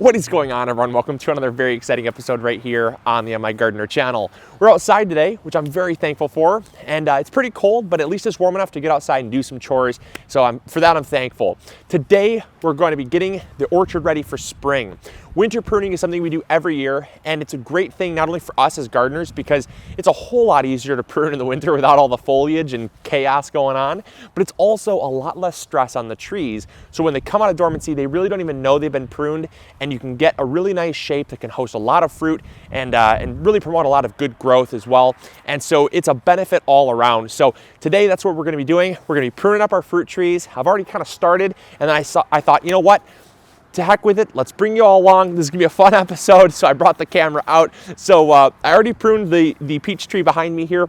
What is going on, everyone? Welcome to another very exciting episode right here on the MIgardener channel. We're outside today, which I'm very thankful for, and it's pretty cold, but at least it's warm enough to get outside and do some chores, so for that I'm thankful. Today, we're going to be getting the orchard ready for spring. Winter pruning is something we do every year, and it's a great thing not only for us as gardeners, because it's a whole lot easier to prune in the winter without all the foliage and chaos going on, but it's also a lot less stress on the trees, so when they come out of dormancy, they really don't even know they've been pruned, and you can get a really nice shape that can host a lot of fruit and really promote a lot of good growth as well. And so it's a benefit all around. So today, that's what we're gonna be doing. We're gonna be pruning up our fruit trees. I've already kind of started, and then I thought, you know what? To heck with it, let's bring you all along. This is gonna be a fun episode, so I brought the camera out. So I already pruned the peach tree behind me here.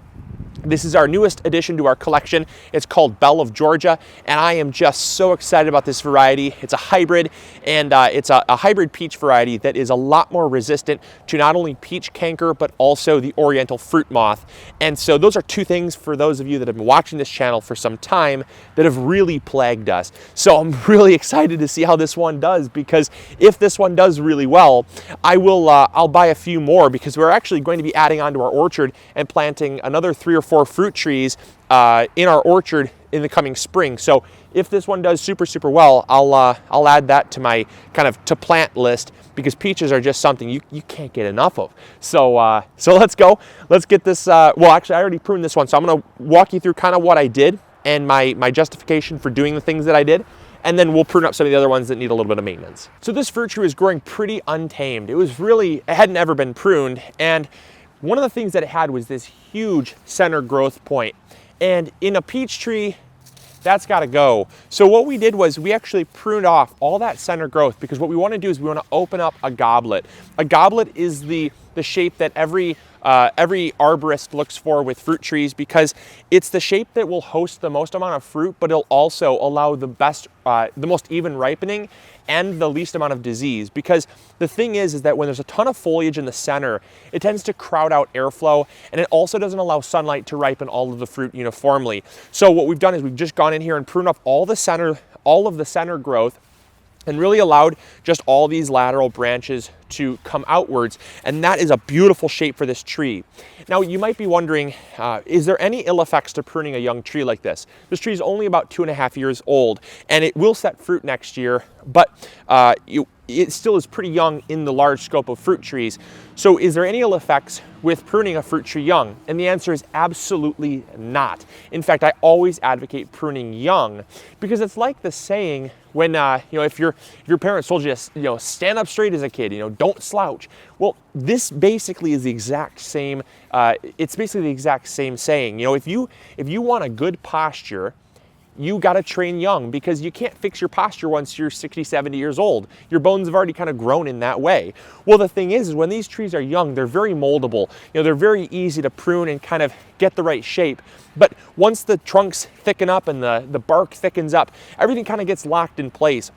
This is our newest addition to our collection. It's called Belle of Georgia, and I am just so excited about this variety. It's a hybrid, and it's a hybrid peach variety that is a lot more resistant to not only peach canker, but also the oriental fruit moth. And so those are two things for those of you that have been watching this channel for some time that have really plagued us. So I'm really excited to see how this one does, because if this one does really well, I'll buy a few more, because we're actually going to be adding on to our orchard and planting another 3 or 4 fruit trees in our orchard in the coming spring. So if this one does super well, I'll add that to my kind of to plant list, because peaches are just something you can't get enough of. So so let's go. Let's get this. Well, actually, I already pruned this one, so I'm going to walk you through kind of what I did and my justification for doing the things that I did. And then we'll prune up some of the other ones that need a little bit of maintenance. So this fruit tree was growing pretty untamed. It hadn't ever been pruned, and one of the things that it had was this huge center growth point. And in a peach tree, that's got to go. So what we did was we actually pruned off all that center growth, because what we want to do is we want to open up a goblet. A goblet is the shape that every arborist looks for with fruit trees, because it's the shape that will host the most amount of fruit, but it'll also allow the most even ripening and the least amount of disease. Because the thing is that when there's a ton of foliage in the center, it tends to crowd out airflow, and it also doesn't allow sunlight to ripen all of the fruit uniformly. So what we've done is we've just gone in here and pruned up all of the center growth, and really allowed just all these lateral branches to come outwards, and that is a beautiful shape for this tree. Now, you might be wondering, is there any ill effects to pruning a young tree like this? This tree is only about 2.5 years old, and it will set fruit next year, but it still is pretty young in the large scope of fruit trees. So is there any ill effects with pruning a fruit tree young? And the answer is absolutely not. In fact, I always advocate pruning young, because it's like the saying when, if your parents told you to, stand up straight as a kid, don't slouch. Well, this basically is the exact same, it's basically the exact same saying. If you want a good posture, you got to train young, because you can't fix your posture once you're 60, 70 years old. Your bones have already kind of grown in that way. Well, the thing is when these trees are young, they're very moldable. They're very easy to prune and kind of get the right shape. But once the trunks thicken up and the bark thickens up, everything kind of gets locked in place.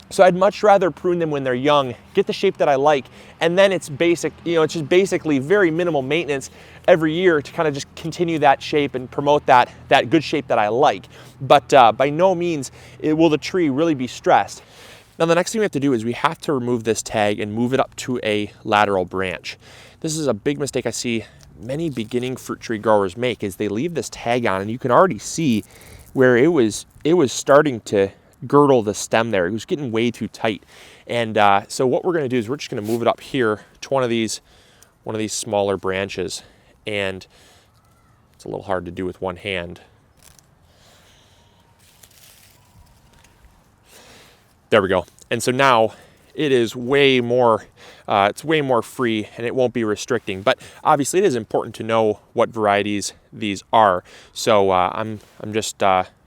So I'd much rather prune them when they're young, get the shape that I like, and then it's basic, it's just basically very minimal maintenance every year to kind of just continue that shape and promote that good shape that I like. But by no means will the tree really be stressed. Now, the next thing we have to do is we have to remove this tag and move it up to a lateral branch. This is a big mistake I see many beginning fruit tree growers make, is they leave this tag on, and you can already see where it was starting to girdle the stem there. It was getting way too tight. And so what we're going to do is we're just going to move it up here to one of these smaller branches. And it's a little hard to do with one hand. There we go. And so now it is way more, it's way more free, and it won't be restricting. But obviously it is important to know what varieties these are. So I'm just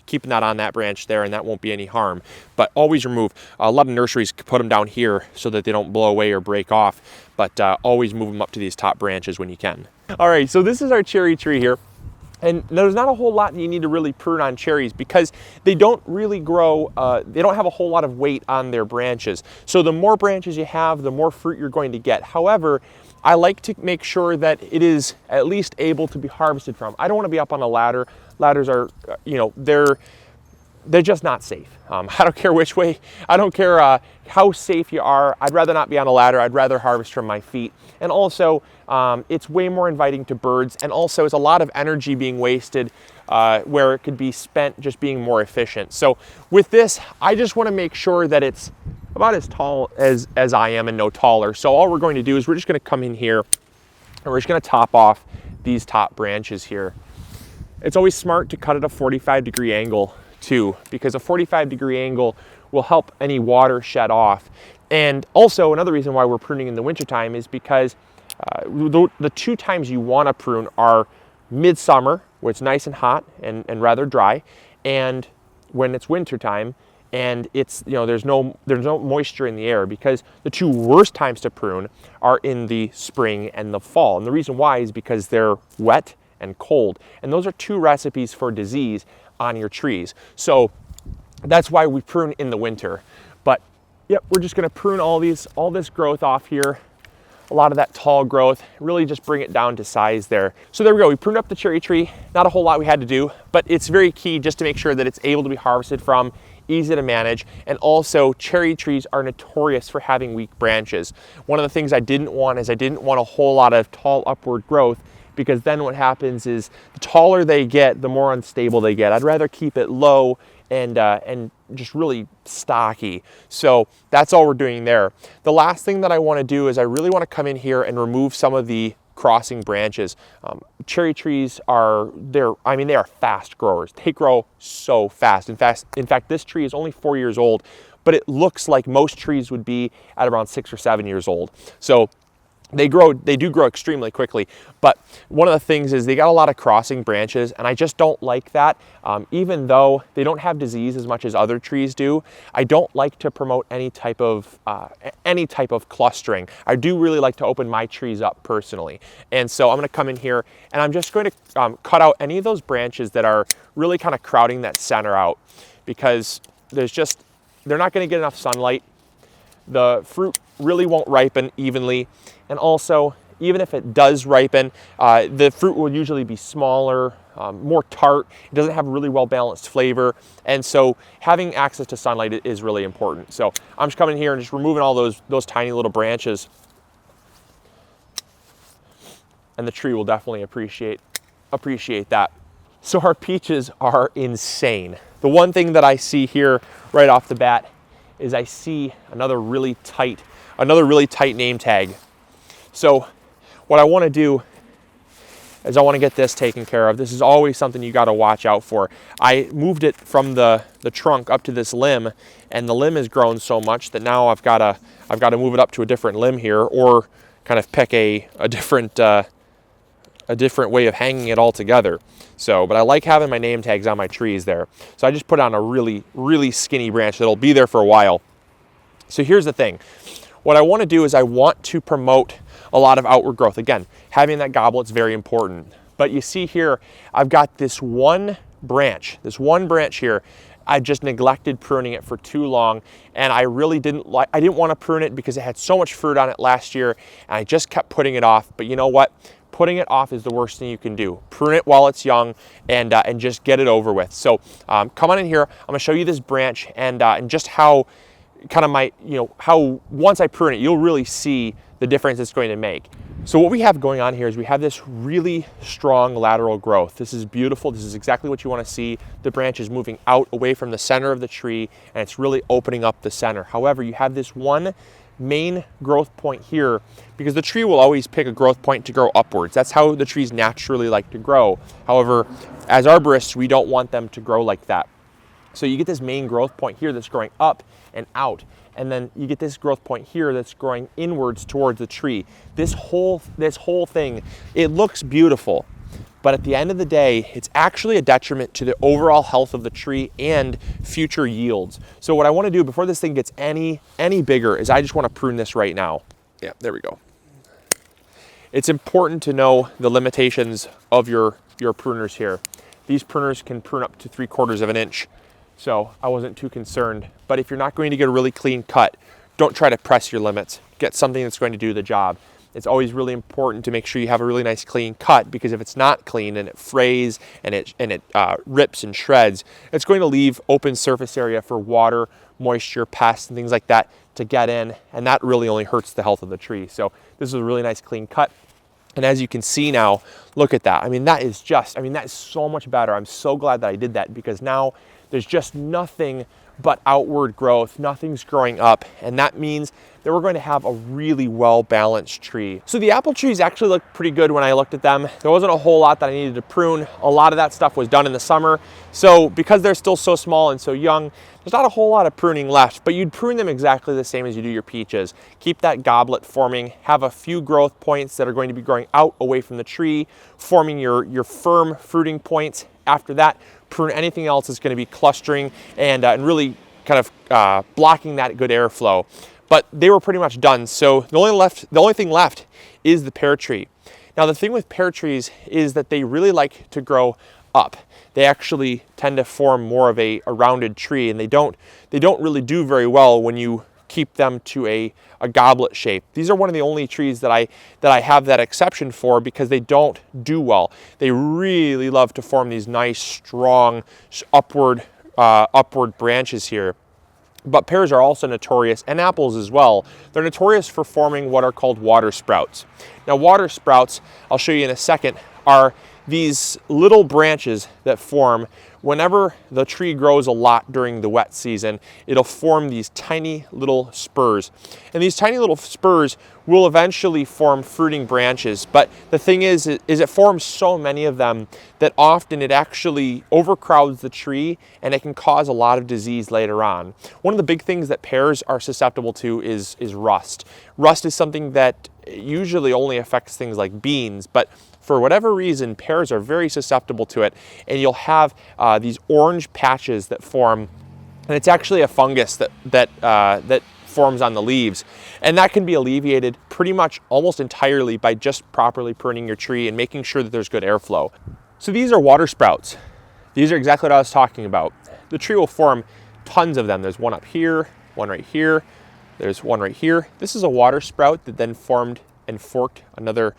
keeping that on that branch there, and that won't be any harm. But always remove. A lot of nurseries put them down here so that they don't blow away or break off, but always move them up to these top branches when you can. All right, so this is our cherry tree here. And there's not a whole lot that you need to really prune on cherries, because they don't really grow, they don't have a whole lot of weight on their branches. So the more branches you have, the more fruit you're going to get. However, I like to make sure that it is at least able to be harvested from. I don't want to be up on a ladder. Ladders are, they're just not safe. I don't care which way, I don't care how safe you are. I'd rather not be on a ladder. I'd rather harvest from my feet. And also, it's way more inviting to birds. And also, it's a lot of energy being wasted where it could be spent just being more efficient. So with this, I just want to make sure that it's about as tall as I am and no taller. So all we're going to do is we're just going to come in here and we're just going to top off these top branches here. It's always smart to cut at a 45-degree angle too, because a 45-degree angle will help any water shed off. And also another reason why we're pruning in the wintertime is because the two times you want to prune are midsummer, where it's nice and hot and rather dry, and when it's wintertime and it's, you know, there's no moisture in the air, because the two worst times to prune are in the spring and the fall. And the reason why is because they're wet and cold. And those are two recipes for disease on your trees. So that's why we prune in the winter. But yep, we're just gonna prune all this growth off here. A lot of that tall growth, really just bring it down to size there. So there we go, we pruned up the cherry tree. Not a whole lot we had to do, but it's very key just to make sure that it's able to be harvested from, easy to manage. And also, cherry trees are notorious for having weak branches. One of the things I didn't want is I didn't want a whole lot of tall upward growth, because then what happens is the taller they get, the more unstable they get. I'd rather keep it low and just really stocky. So that's all we're doing there. The last thing that I want to do is I really want to come in here and remove some of the crossing branches. Cherry trees are, they are fast growers. They grow so fast. In fact, this tree is only 4 years old, but it looks like most trees would be at around 6 or 7 years old. So they do grow extremely quickly, but one of the things is they got a lot of crossing branches, and I just don't like that. Even though they don't have disease as much as other trees do, I don't like to promote any type of clustering. I do really like to open my trees up personally. And so I'm gonna come in here and I'm just going to cut out any of those branches that are really kind of crowding that center out, because they're not gonna get enough sunlight. The fruit really won't ripen evenly. And also, even if it does ripen, the fruit will usually be smaller, more tart. It doesn't have really well-balanced flavor. And so having access to sunlight is really important. So I'm just coming here and just removing all those tiny little branches. And the tree will definitely appreciate that. So our peaches are insane. The one thing that I see here right off the bat is I see another really tight name tag. So what I want to do is I want to get this taken care of. This is always something you got to watch out for. I moved it from the trunk up to this limb, and the limb has grown so much that now I've got to move it up to a different limb here, or kind of pick a different way of hanging it all together. So, but I like having my name tags on my trees there. So I just put on a really, really skinny branch that'll be there for a while. So here's the thing. What I want to do is I want to promote a lot of outward growth. Again, having that goblet's very important. But you see here, I've got this one branch here. I just neglected pruning it for too long, and I really didn't want to prune it because it had so much fruit on it last year, and I just kept putting it off. But you know what? Putting it off is the worst thing you can do. Prune it while it's young and just get it over with. So come on in here. I'm gonna show you this branch and just how kind of how once I prune it, you'll really see the difference it's going to make. So what we have going on here is we have this really strong lateral growth. This is beautiful. This is exactly what you want to see. The branch is moving out away from the center of the tree, and it's really opening up the center. However, you have this one main growth point here, because the tree will always pick a growth point to grow upwards. That's how the trees naturally like to grow. However, as arborists, we don't want them to grow like that. So you get this main growth point here that's growing up and out, and then you get this growth point here that's growing inwards towards the tree. This whole thing, it looks beautiful, but at the end of the day, it's actually a detriment to the overall health of the tree and future yields. So what I want to do before this thing gets any bigger is I just want to prune this right now. Yeah, there we go. It's important to know the limitations of your pruners here. These pruners can prune up to 3/4 of an inch. So I wasn't too concerned. But if you're not going to get a really clean cut, don't try to press your limits. Get something that's going to do the job. it's always really important to make sure you have a really nice clean cut, because if it's not clean and it frays and it rips and shreds, it's going to leave open surface area for water, moisture, pests, and things like that to get in, and that really only hurts the health of the tree. So this is a really nice clean cut. And as you can see now, look at that. I mean, that is so much better. I'm so glad that I did that, because now there's just nothing but outward growth, nothing's growing up, and that means that we're going to have a really well-balanced tree. So the apple trees actually look pretty good when I looked at them. There wasn't a whole lot that I needed to prune. A lot of that stuff was done in the summer. So because they're still so small and so young, there's not a whole lot of pruning left, but you'd prune them exactly the same as you do your peaches. Keep that goblet forming, have a few growth points that are going to be growing out away from the tree, forming your firm fruiting points. After that, prune anything else that's going to be clustering and really kind of blocking that good airflow. But they were pretty much done. So the only thing left is the pear tree. Now the thing with pear trees is that they really like to grow up. They actually tend to form more of a rounded tree, and they don't really do very well when you keep them to a goblet shape. These are one of the only trees that I have that exception for, because they don't do well. They really love to form these nice, strong, upward branches here. But pears are also notorious, and apples as well. They're notorious for forming what are called water sprouts. Now, water sprouts, I'll show you in a second, are these little branches that form whenever the tree grows a lot during the wet season. It'll form these tiny little spurs, and these tiny little spurs will eventually form fruiting branches. But the thing is it forms so many of them that often it actually overcrowds the tree, and it can cause a lot of disease later on. One of the big things that pears are susceptible to is rust. Rust is something that usually only affects things like beans, but for whatever reason, pears are very susceptible to it, and you'll have these orange patches that form, and it's actually a fungus that forms on the leaves, and that can be alleviated pretty much almost entirely by just properly pruning your tree and making sure that there's good airflow. So these are water sprouts. These are exactly what I was talking about. The tree will form tons of them. There's one up here, one right here, there's one right here. This is a water sprout that then formed and forked another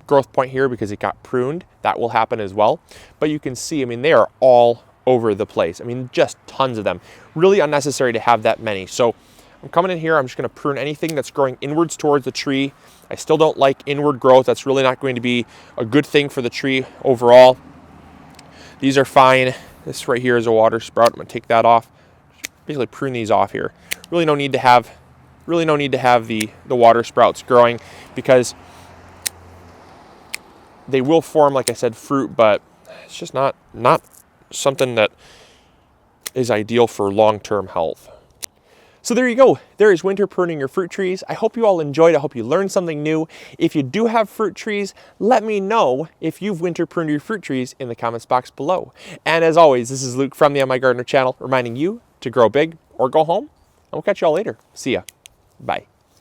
growth point here because it got pruned. That will happen as well. But you can see, I mean, they are all over the place. I mean, just tons of them. Really unnecessary to have that many. So I'm coming in here, I'm just going to prune anything that's growing inwards towards the tree. I still don't like inward growth. That's really not going to be a good thing for the tree overall. These are fine. This right here is a water sprout. I'm going to take that off. Basically prune these off here. Really no need to have the water sprouts growing, because they will form, like I said, fruit, but it's just not something that is ideal for long-term health. So there you go. There is winter pruning your fruit trees. I hope you all enjoyed. I hope you learned something new. If you do have fruit trees, let me know if you've winter pruned your fruit trees in the comments box below. And as always, this is Luke from the MIgardener channel, reminding you to grow big or go home. And we'll catch you all later. See ya. Bye.